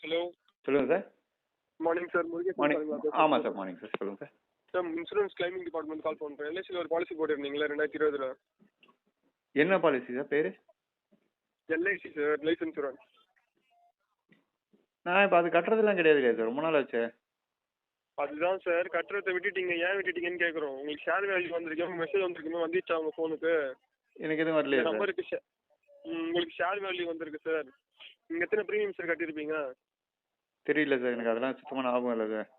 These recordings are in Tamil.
ஹலோ சொல்லுங்கள் சார். Morning sir. மார்னிங். ஆமாம் சார், மார்னிங் சார். சொல்லுங்கள் sir. Sir insurance claiming department call பண்ணுறேன். எல்ஐசியில் ஒரு பாலிசி போட்டிருந்தீங்களா 2020? என்ன பாலிசி சார் பேர்? LIC sir, life insurance. நான் இப்போ அது கட்டுறதுலாம் கிடையாது இல்லையா சார், ரொம்ப நாள் ஆச்சு. அதுதான் சார், கட்டுறதை விட்டுட்டீங்க, ஏன் விட்டுட்டீங்கன்னு கேட்குறோம். உங்களுக்கு ஷேர் வேல்யூ வந்திருக்கு, உங்கள் மெசேஜ் வந்திருக்குமே, வந்துச்சா உங்கள் ஃபோனுக்கு? எனக்கு எதுவும் வரலையா சார்? நம்பருக்கு உங்களுக்கு ஷேர் வேல்யூ வந்திருக்கு சார். நீங்கள் எத்தனை ப்ரீமியம் சார் கட்டியிருப்பீங்க? தெரியல சார், எனக்கு அதெல்லாம் சுத்தமாக ஞாபகம் இல்லை சார்.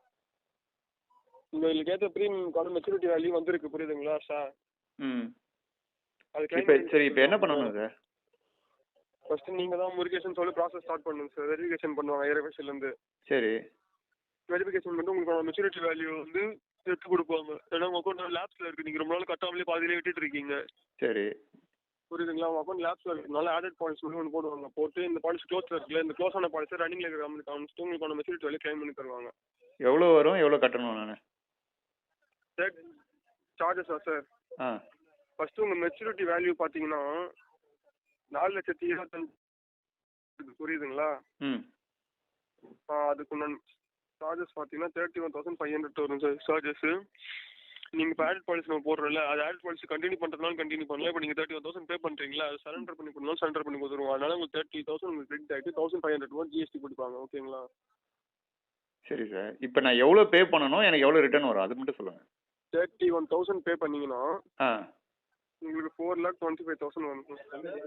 உங்களுக்கு ஏற்ற ப்ரீமியம்கான மெச்சூரிட்டி வேல்யூ வந்திருக்கு, புரியுதுங்களா சார்? ம். அது இப்போ சரி, இப்போ என்ன பண்ணணும் சார்? ஃபர்ஸ்ட் நீங்கள் தான் முருகேஷன் சொல்லி ப்ராசஸ் ஸ்டார்ட் பண்ணுங்க சார். வெரிஃபிகேஷன் பண்ணுவாங்க ஏர்எஃப்எஸ்லேருந்து. சரி. வெரிஃபிகேஷன் பண்ணிட்டு உங்களுக்கு மெச்சூரிட்டி வேல்யூ வந்து எடுத்து கொடுப்பாங்க. ஏன்னா உங்கள் அக்கௌண்ட் லேப்ஸில் இருக்குது, நீங்கள் ரொம்ப நாள் கட்டாமலே பாதியிலே விட்டுட்டு இருக்கீங்க. சரி. புரியுதுங்களா? உங்கள் அக்கௌண்ட் லேப்ஸில் இருக்கிறதுனால ஆடட் பாலிசி ஒன்று போடுவாங்க. போட்டு இந்த பாலிசி க்ளோஸில் இருக்குல்ல, இந்த க்ளோஸ் ஆன பாலிசி ரன்னிங்கில் இருக்கிற கம்பெனி காமிச்சிட்டு உங்களுக்கு மெச்சூரிட்டி வேல்யூ கிளைம் பண்ணி தருவாங்க. எவ்வளோ வரும், எவ்வளோ கட்டணும் நான்? சார் சார்ஜஸா சார்? ஃபர்ஸ்ட் உங்கள் மெச்சூரிட்டி வேல்யூ பார்த்தீங்கன்னா 4,25,000, புரியுதுங்களா? அதுக்கு நான் சார்ஜஸ் பார்த்தீங்கன்னா 31,500 வரும் சார் சார்ஜஸ். நீங்கள் இப்போ ஆட் பாலிசி நம்ம போடுறோம்ல, அது ஆட் பாலிசி கண்டினியூ பண்ணுறதுனால கண்டினியூ பண்ணலாம். இப்போ நீங்கள் 31,000 பே பண்ணுறீங்களா, அது சரண்டர் பண்ணி கொடுத்தாலும் சரண்டர் பண்ணி கொடுத்துருவோம். அதனால உங்களுக்கு 30,000 உங்களுக்கு கிரெடிட் ஆகிட்டு 1,500 ஜிஎஸ்டி கொடுப்பாங்க. ஓகேங்களா? சரி சார். இப்போ நான் எவ்வளோ பே பண்ணணும், எனக்கு எவ்வளோ ரிட்டர்ன் வரும், அது மட்டும் சொல்லுங்கள். 31,000 பே பண்ணீங்கன்னா உங்களுக்கு 4,25,000 வரும்.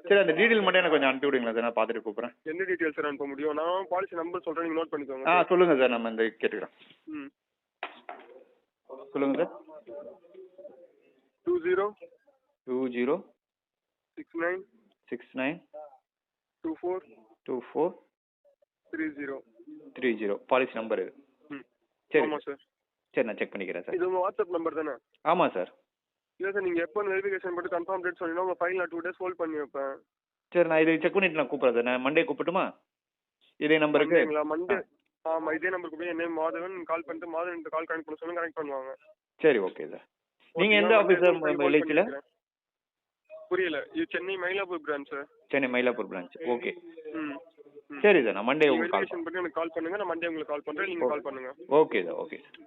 சரி, அந்த டீட்டெயில் மட்டும் எனக்கு கொஞ்சம் அனுப்பி விடுங்களா சார், நான் பார்த்துட்டு கூப்பிட்றேன். என்ன டீட்டெயில்ஸ் சார் அனுப்ப முடியும்? நான் பாலிசி நம்பர் சொல்கிறேன், நீங்கள் நோட் பண்ணிக்கோங்க. சொல்லுங்கள் சார், நம்ம இந்த கேட்டுக்கிறேன். சொல்லுங்கள் சார். 20 69 69 24 24 30 பாலிசி நம்பர் இது. சரி. ஆமாம் சார். சரி, நான் செக் பண்ணிக்கிறேன் சார். இது உங்கள் வாட்ஸ்அப் நம்பர் தானே? ஆமாம் சார். இல்லை சார், நீங்கள் எப்போ வெரிஃபிகேஷன் பண்ணிட்டு கன்ஃபார்ம் டேட் சொன்னீங்கன்னா உங்கள் ஃபைல் நான் 2 days ஹோல்ட் பண்ணி வைப்பேன். சரி, நான் இதை செக் பண்ணிட்டு நான் கூப்பிட்றேன் சார். நான் மண்டே கூப்பிட்டுமா இதே நம்பருக்கு? மண்டே. ஆமாம், இதே நம்பருக்கு போய் என்ன மாதவன் கால் பண்ணிட்டு மாதவன் கால் கனெக்ட் பண்ண சொன்னால் கனெக்ட் பண்ணுவாங்க. சரி, ஓகே சார். நீங்கள் எந்த ஆஃபீஸ் சார் எல்ஐசியில்? புரியல. இது Chennai Mylapore branch sir. Chennai Mylapore branch. Okay. சரி சார், நான் மண்டே உங்களுக்கு கால் பண்ணி எனக்கு கால் பண்ணுங்கள். நான் மண்டே உங்களுக்கு கால் பண்ணுறேன், நீங்கள் கால் பண்ணுங்கள். Okay sir. Okay sir.